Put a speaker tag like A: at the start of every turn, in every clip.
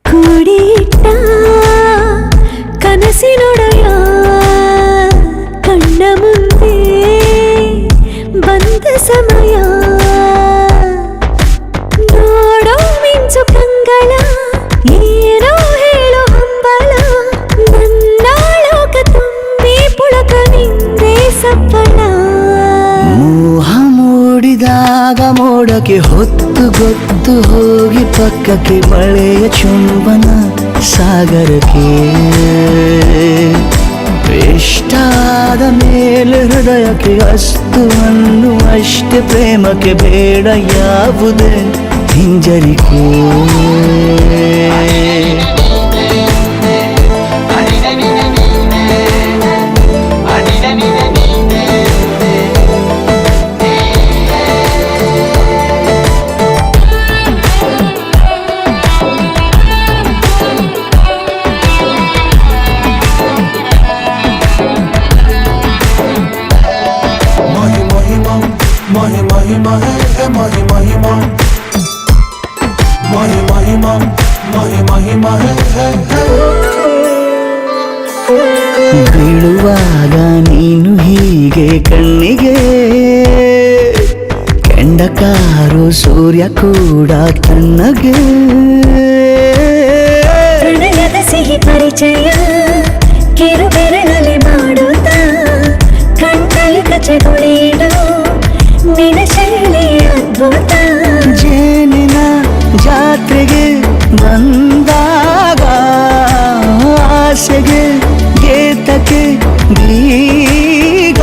A: ಕೂಡಿಟ್ಟ ಕನಸಿನೊಡೆಯ ಕಣ್ಣ ಮುಂದೆ ಬಂದ ಸಮಯ ನೋಡೋ ಮಿಂಚು ಕಂಗಳ ಏನೋ ಹೇಳೋ ಹಂಬಲ ನನ್ನ ಲೋಕ ತುಂಬಿ ಪುಳಕ ನಿಂದೆ ಸಪ್ಪಳ
B: ಮೋಹ ಮೂಡಿದಾಗ ಮೋಡಕ್ಕೆ ಹೊತ್ತು ಗೊತ್ತು ಹೋಗಿ ಪಕ್ಕಕ್ಕೆ ಮಳೆಯ ಚುಂಬನ ಸಾಗರಕ್ಕೆ ಇಷ್ಟಾದ ಮೇಲೆ ಹೃದಯಕ್ಕೆ ಅಸ್ತು ಅನ್ನುವಷ್ಟೇ ಪ್ರೇಮಕ್ಕೆ ಬೇಡ ಯಾವುದೇ ಹಿಂಜರಿಕೆ ಬೀಳುವಾಗ ನೀನು ಹೀಗೆ ಕಣ್ಣಿಗೆ ಕೆಂಡಕಾರು ಸೂರ್ಯ ಕೂಡ ತಣ್ಣಗೆ
A: ಪ್ರಣಯದ ಸಿಹಿ ಪರಿಚಯ ಕಿರು ಬೆರಳಲ್ಲಿ ಮಾಡುತ್ತ ಕಣ್ಣಲ್ಲಿ ಕಚಗುಳಿಡು ನಿನ ಶೈಲಿ ಅದ್ಭುತ
B: ಜೇನಿನ ಜಾತ್ರೆಗೆ ಬಂದಾಗ ಆಸೆಗೆ ಗೇತಕ್ಕೆ ಬೀಗ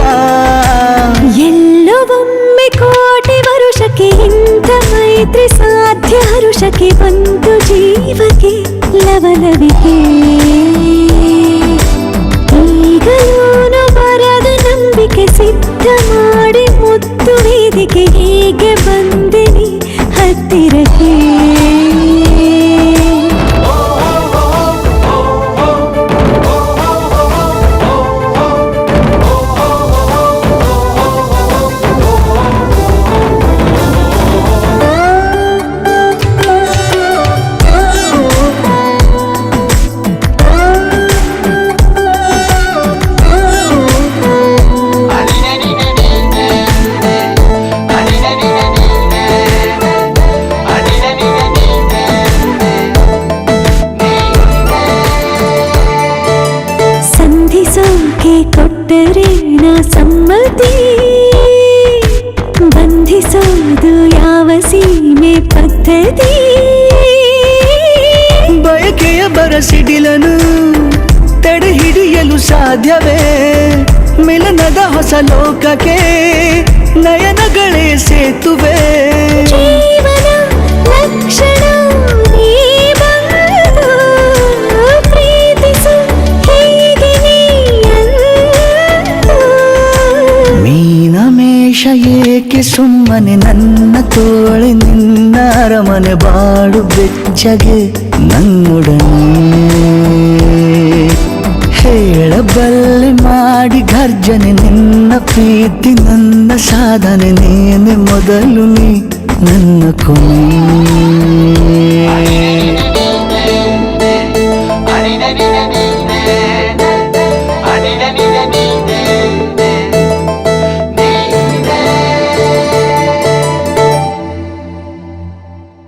A: ಎಲ್ಲವೊಮ್ಮೆ ಕೋಟಿ ವರುಷಕ್ಕೆ ಇಂಥ ಮೈತ್ರಿ ಸಾಧ್ಯ ಹರುಷಕ್ಕೆ ಬಂತು ಜೀವಕ್ಕೆ ಲವಲವಿಕೆ ಈಗಲೂನು ಬರದ ನಂಬಿಕೆ ಸಿದ್ಧ ಮಾಡಿ ಮುತ್ತು ವೇದಿಕೆ ಹೇಗೆ ಬಂದಿನಿ ಹತ್ತಿರಕ್ಕೆ ಕೊಟ್ಟರೆ ನಾ ಸಮ್ಮತಿ ಬಂಧಿಸೋದು ಯಾವ ಸೀಮೆ ಪದ್ಧತಿ
B: ಬಯಕೆಯ ಬರಸಿಡಿಲನು ತಡೆ ಹಿಡಿಯಲು ಸಾಧ್ಯವೇ ಮಿಲನದ ಹೊಸ ಲೋಕಕ್ಕೆ ನಯನಗಳೇ ಸೇತುವೆ
A: ಜೀವನ ಲಕ್ಷಣ
B: ಏಕೆ ಸುಮ್ಮನೆ ನನ್ನ ತೋಳೆ ನಿನ್ನ ಅರಮನೆ ಬಾಡು ಬೆಚ್ಚಗೆ ನನ್ನೊಡನೆ ಹೇಳಬಲ್ಲೆ ಮಾಡಿ ಗರ್ಜನೆ ನಿನ್ನ ಪ್ರೀತಿ ನನ್ನ ಸಾಧನೆ ನೇನೆ ಮೊದಲು ನೀ ನನ್ನ ಕೊನೆ